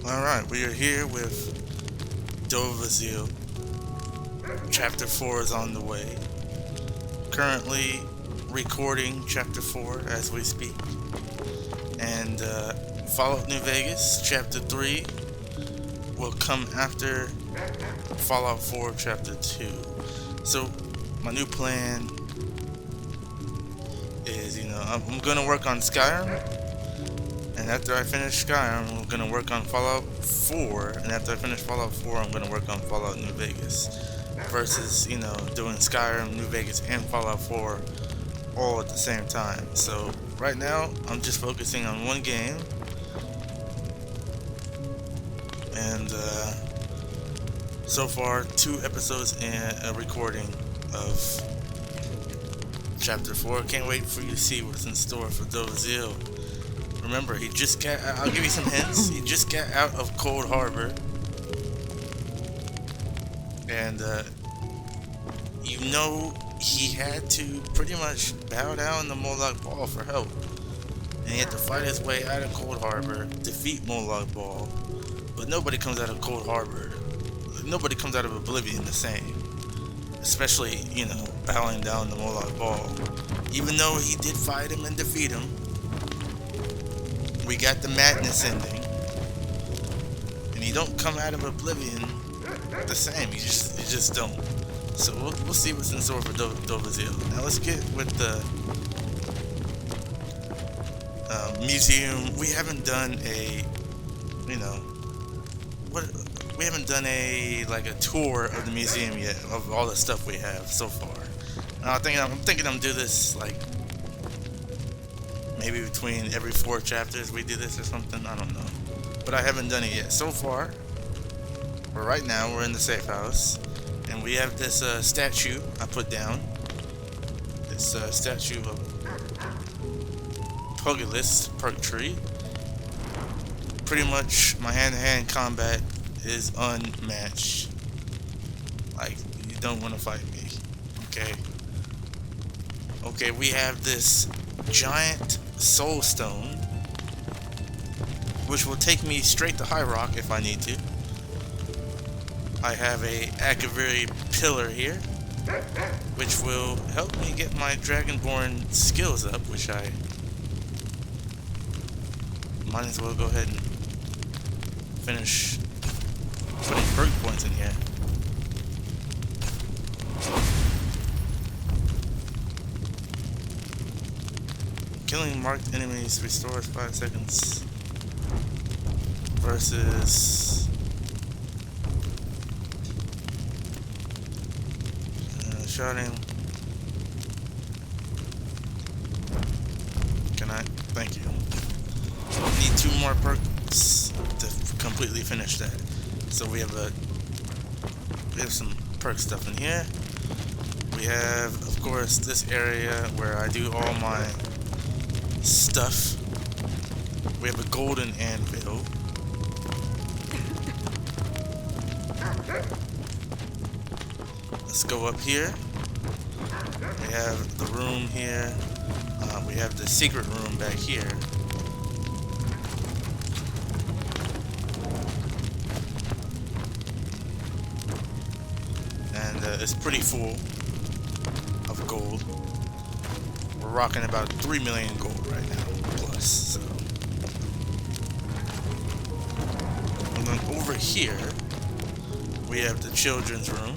Alright, we are here with Dovazil. Chapter 4 is on the way. Currently recording Chapter 4 as we speak. And Fallout New Vegas, Chapter 3 will come after Fallout 4 Chapter 2. So, my new plan is, I'm gonna work on Skyrim. And after I finish Skyrim, I'm going to work on Fallout 4. And after I finish Fallout 4, I'm going to work on Fallout New Vegas. Versus, doing Skyrim, New Vegas, and Fallout 4 all at the same time. So, right now, I'm just focusing on one game. And, so far, 2 episodes and a recording of Chapter 4. Can't wait for you to see what's in store for Dovazil. Remember, he just got, I'll give you some hints, he just got out of Cold Harbor. And, he had to pretty much bow down to Moloch Ball for help. And he had to fight his way out of Cold Harbor, defeat Moloch Ball. But nobody comes out of Cold Harbor. Nobody comes out of Oblivion the same. Especially, bowing down to Moloch Ball. Even though he did fight him and defeat him. We got the madness ending, and you don't come out of Oblivion the same. You just don't. So we'll see what's in store for Dovazil. Now let's get with the museum. We haven't done a, we haven't done a tour of the museum yet of all the stuff we have so far. And I'm thinking I'm do this maybe between every 4 chapters we do this or something, I don't know. But I haven't done it yet. So far, right now, we're in the Safehouse. And we have this statue I put down. This statue of Pugilist Perk Tree. Pretty much, my hand-to-hand combat is unmatched. You don't want to fight me. Okay. Okay, we have this giant soul stone, which will take me straight to High Rock if I need to. I have a Akaviri pillar here, which will help me get my Dragonborn skills up, which I might as well go ahead and finish putting perk points in here. Killing marked enemies restores 5 seconds versus shouting. Can I? Thank you. Need 2 more perks to completely finish that. So we have some perk stuff in here. We have, of course, this area where I do all my stuff. We have a golden anvil. Let's go up here. We have the room here. We have the secret room back here. And it's pretty full of gold. We're rocking about 3 million gold right now, plus, so. And then over here, we have the children's room.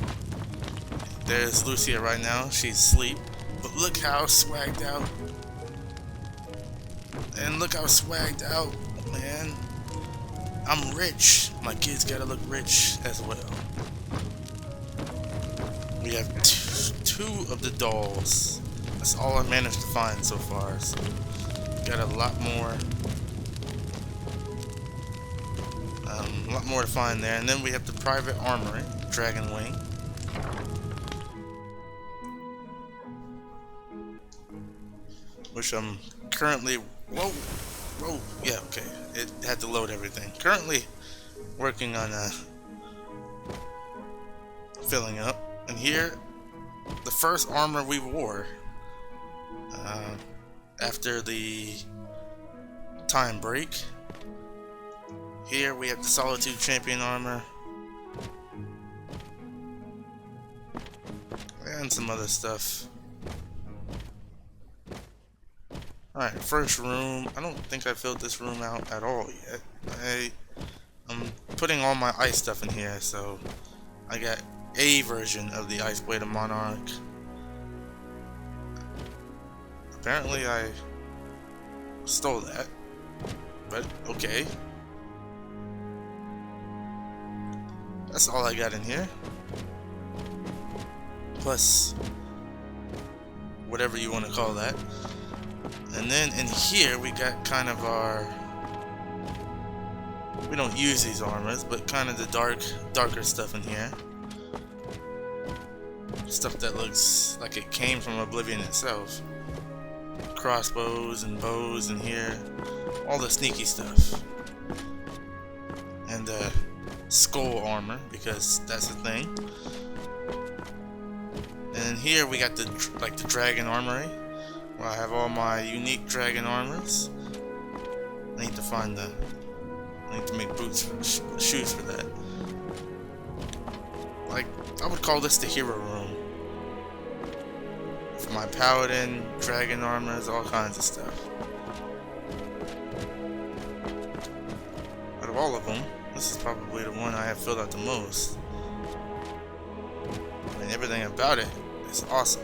There's Lucia right now, she's asleep. But look how swagged out. And look how swagged out, man. I'm rich. My kids gotta look rich as well. We have two of the dolls. That's all I managed to find so far. So got a lot more to find there. And then we have the private armory, Dragon Wing. Which I'm currently whoa, yeah, okay. It had to load everything. Currently working on filling up. And here, the first armor we wore after the time break. Here we have the Solitude Champion armor. And some other stuff. Alright, first room. I don't think I filled this room out at all yet. I'm putting all my ice stuff in here, so I got a version of the Ice Blade of Monarch. Apparently I stole that, but okay. That's all I got in here. Plus, whatever you want to call that. And then in here we got kind of our... We don't use these armors, but kind of the darker stuff in here. Stuff that looks like it came from Oblivion itself. Crossbows and bows in here. All the sneaky stuff. And skull armor, because that's a thing. And here we got the dragon armory, where I have all my unique dragon armors. I need to find the... I need to make boots for shoes for that. Like, I would call this the hero room. For my paladin, dragon armors, all kinds of stuff. Out of all of them, this is probably the one I have filled out the most. I mean, everything about it is awesome.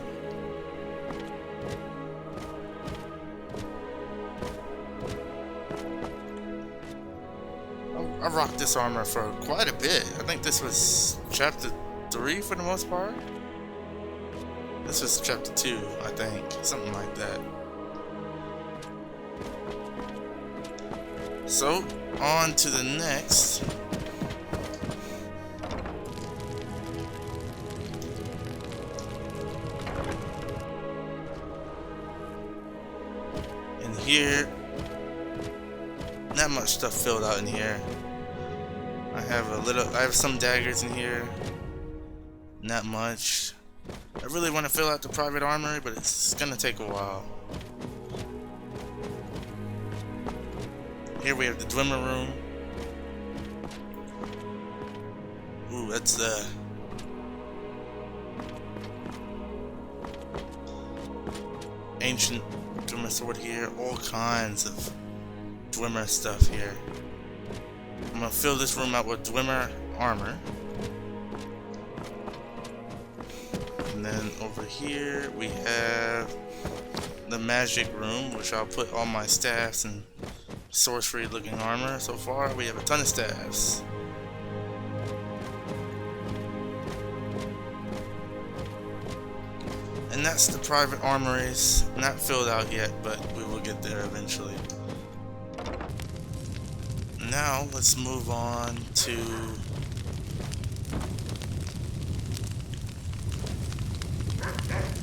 I rocked this armor for quite a bit. I think this was chapter 3 for the most part. This was chapter 2, I think. Something like that. So, on to the next. In here, not much stuff filled out in here. I have some daggers in here. Not much. I really want to fill out the private armory, but it's gonna take a while. Here we have the Dwemer room. Ooh, that's the ancient Dwemer sword here. All kinds of Dwemer stuff here. I'm gonna fill this room out with Dwemer armor. And then over here we have the magic room, which I'll put all my staffs and sorcery looking armor. So far we have a ton of staffs. And that's the private armories. Not filled out yet, but we will get there eventually. Now let's move on to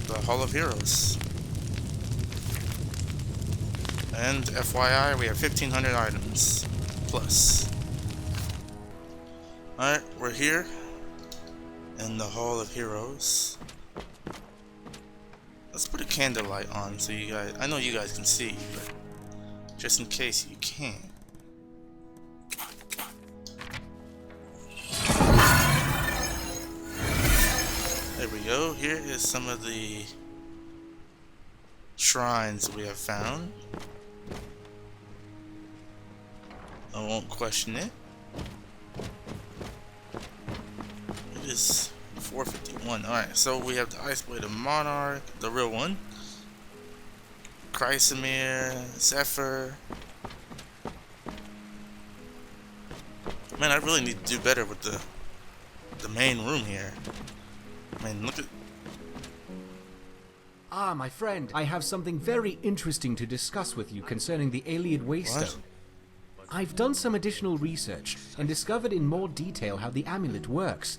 the Hall of Heroes. And FYI, we have 1,500 items plus. Alright, we're here in the Hall of Heroes. Let's put a candlelight on so you guys, I know you guys can see, but just in case you can't. There we go. Here is some of the shrines we have found. I won't question it. It is 451. Alright, so we have the Ice Blade of Monarch, the real one. Chrysamere, Zephyr. Man, I really need to do better with the main room here. I mean, look at... Ah, my friend, I have something very interesting to discuss with you concerning the Ayleid Waystone. I've done some additional research and discovered in more detail how the amulet works.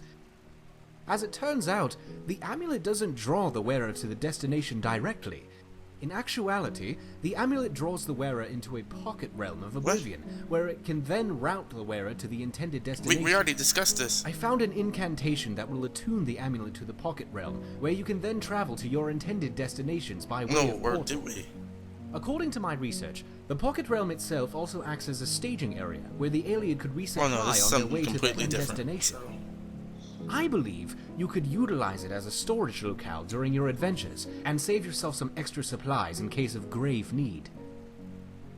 As it turns out, the amulet doesn't draw the wearer to the destination directly. In actuality, the amulet draws the wearer into a pocket realm of Oblivion, where it can then route the wearer to the intended destination. We already discussed this. I found an incantation that will attune the amulet to the pocket realm, where you can then travel to your intended destinations by way of portal. Or did we? According to my research, the Pocket Realm itself also acts as a staging area where the Ayleid could resupply Oh no, this is on their something way to their completely end different. destination. I believe you could utilize it as a storage locale during your adventures and save yourself some extra supplies in case of grave need.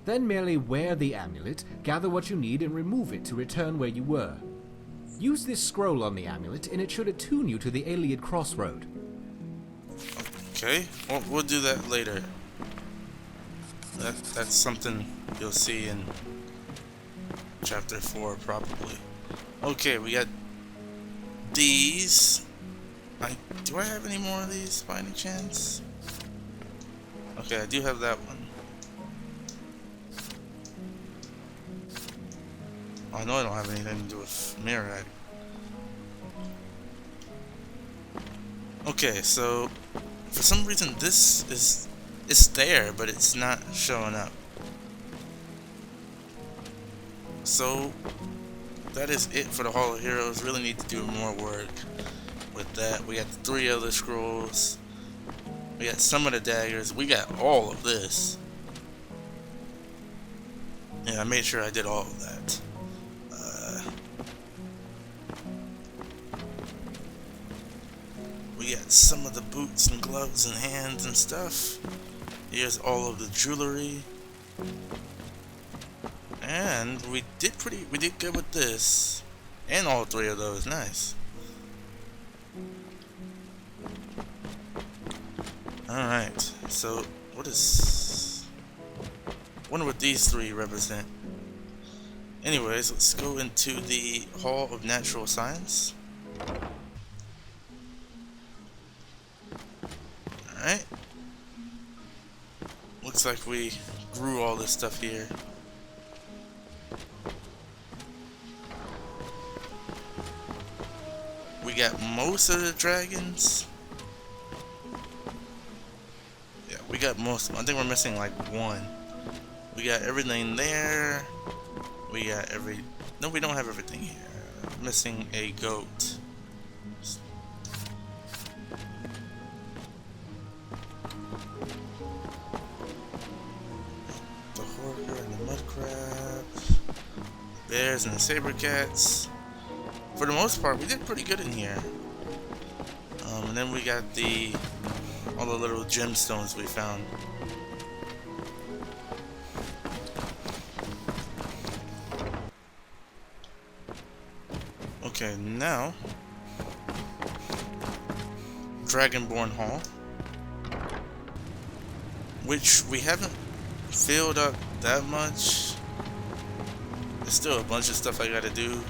Then merely wear the amulet, gather what you need, and remove it to return where you were. Use this scroll on the amulet and it should attune you to the Ayleid crossroad. Okay, well, we'll do that later. That's something you'll see in chapter 4 probably. Okay, we got these. Do I have any more of these by any chance? Okay, I do have that one. I know I don't have anything to do with Mirag. Okay, so for some reason it's there, but it's not showing up. So that is it for the Hall of Heroes. Really need to do more work with that. We got the 3 other scrolls. We got some of the daggers. We got all of this. Yeah, I made sure I did all of that. We got some of the boots and gloves and hands and stuff. Here's all of the jewelry. And we did good with this. And all 3 of those, nice. Alright, so I wonder what these 3 represent. Anyways, let's go into the Hall of Natural Science. Alright. Looks like we grew all this stuff here. We got most of the dragons. Yeah, we got most of them. I think we're missing like 1. We got everything there. We got no, we don't have everything here. Missing a goat. The horker and the mud crabs. Bears and the saber cats. For the most part, we did pretty good in here. And then we got all the little gemstones we found. Okay, now Dragonborn Hall, which we haven't filled up that much. There's still a bunch of stuff I gotta do.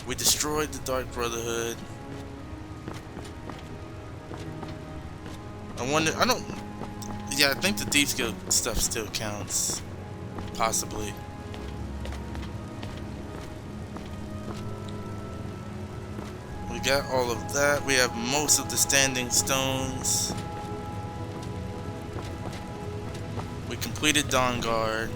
We destroyed the Dark Brotherhood. Yeah, I think the Thieves Guild stuff still counts. Possibly. We got all of that. We have most of the standing stones. We completed Dawnguard.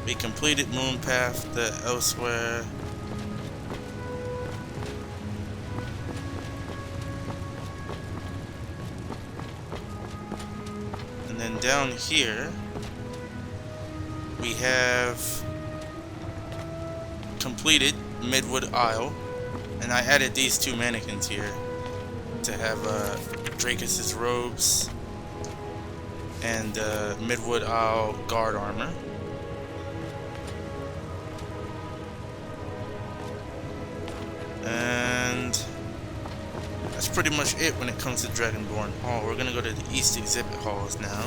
We completed Moonpath, the Elsewhere. And then down here, we have completed Midwood Isle. And I added these 2 mannequins here to have Dracus's robes and Midwood Isle guard armor. And that's pretty much it when it comes to Dragonborn Hall. We're gonna go to the East Exhibit Halls now.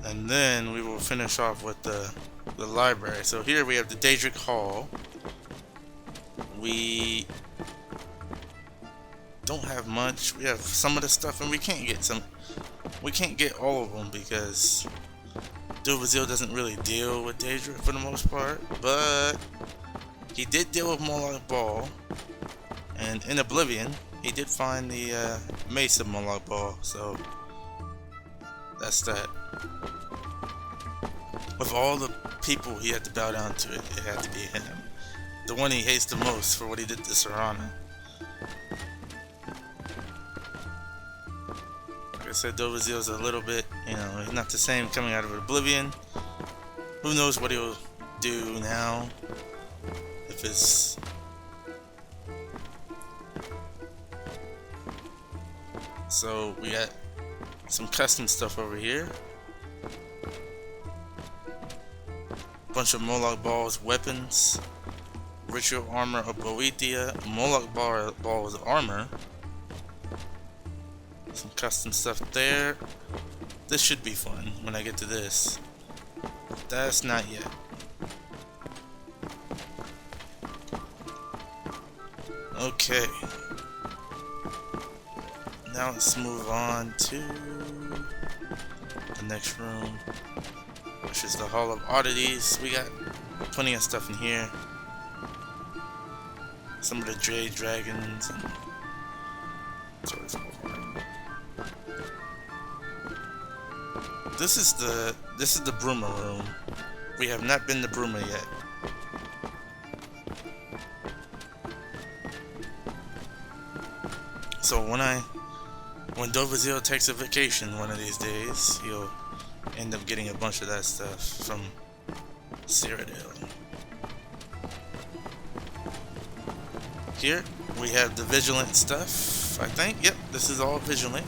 And then we will finish off with the library. So here we have the Daedric Hall. We don't have much. We have some of the stuff, and we can't get all of them because Duvazil doesn't really deal with Daedric for the most part, but he did deal with Moloch Ball, and in Oblivion, he did find the Mace of Moloch Ball, so that's that. Of all the people he had to bow down to, it had to be him. the one he hates the most for what he did to Serrano. Like I said, Dovazio's a little bit, you know, he's not the same coming out of Oblivion. Who knows what he'll do now? If it's... So we got some custom stuff over here. Bunch of Moloch balls, weapons, ritual armor of Boethia, Moloch ball with armor. Some custom stuff there. This should be fun when I get to this. That's not yet. Okay. Now let's move on to the next room, which is the Hall of Oddities. We got plenty of stuff in here. Some of the Jade Dragons and sort of stuff. This is the Bruma room. We have not been to Bruma yet. So when Dovazio takes a vacation one of these days, he'll end up getting a bunch of that stuff from Cyrodiil. Here we have the Vigilant stuff, I think. Yep, this is all Vigilant.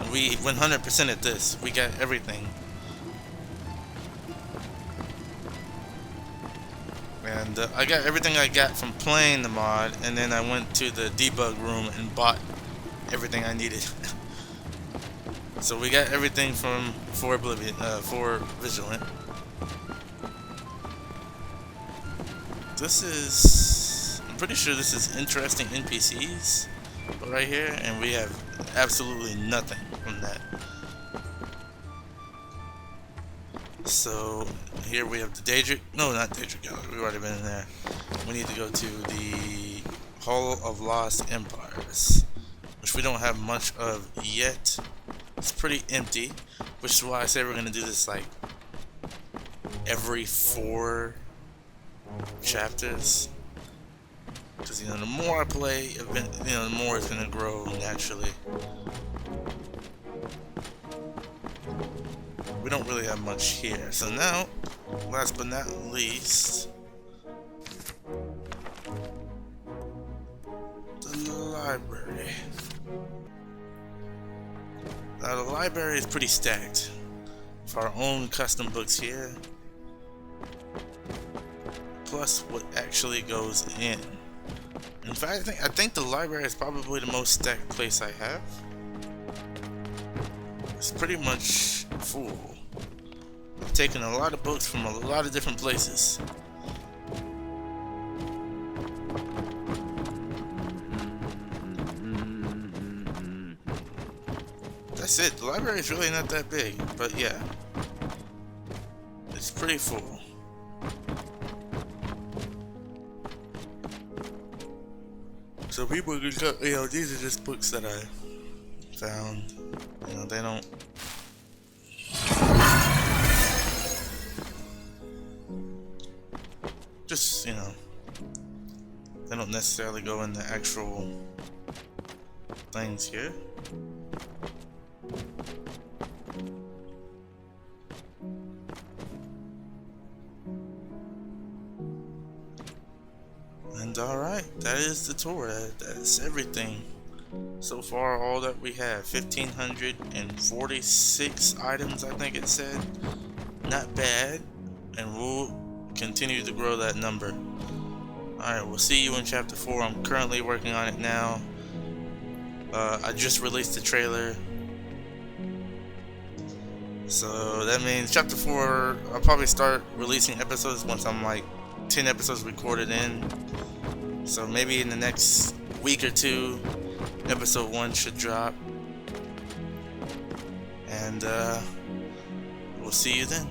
And we 100% at this. We got everything. And I got everything I got from playing the mod, and then I went to the debug room and bought everything I needed. So we got everything for Oblivion, for Vigilant. This is, I'm pretty sure this is interesting NPCs right here, and we have absolutely nothing from that. So here we have the Daedric, no, not Daedric Gallery, we've already been in there. We need to go to the Hall of Lost Empires, which we don't have much of yet. It's pretty empty, which is why I say we're gonna do this like every 4 chapters. Because, you know, the more I play, you know, the more it's gonna grow naturally. We don't really have much here. So now, last but not least, the library. Now the library is pretty stacked with our own custom books here, plus what actually goes in. In fact, I think the library is probably the most stacked place I have. It's pretty much full. I've taken a lot of books from a lot of different places. That's it. The library is really not that big, but yeah, it's pretty full. So people can cut, you know, these are just books that I found. You know, they don't. Just, you know, they don't necessarily go in the actual things here. And alright, that is the tour. That's everything. So far, all that we have. 1,546 items, I think it said. Not bad. And we'll continue to grow that number. Alright, we'll see you in Chapter 4. I'm currently working on it now. I just released the trailer. So that means Chapter 4, I'll probably start releasing episodes once I'm like 10 episodes recorded in. So maybe in the next week or 2, episode 1 should drop. And we'll see you then.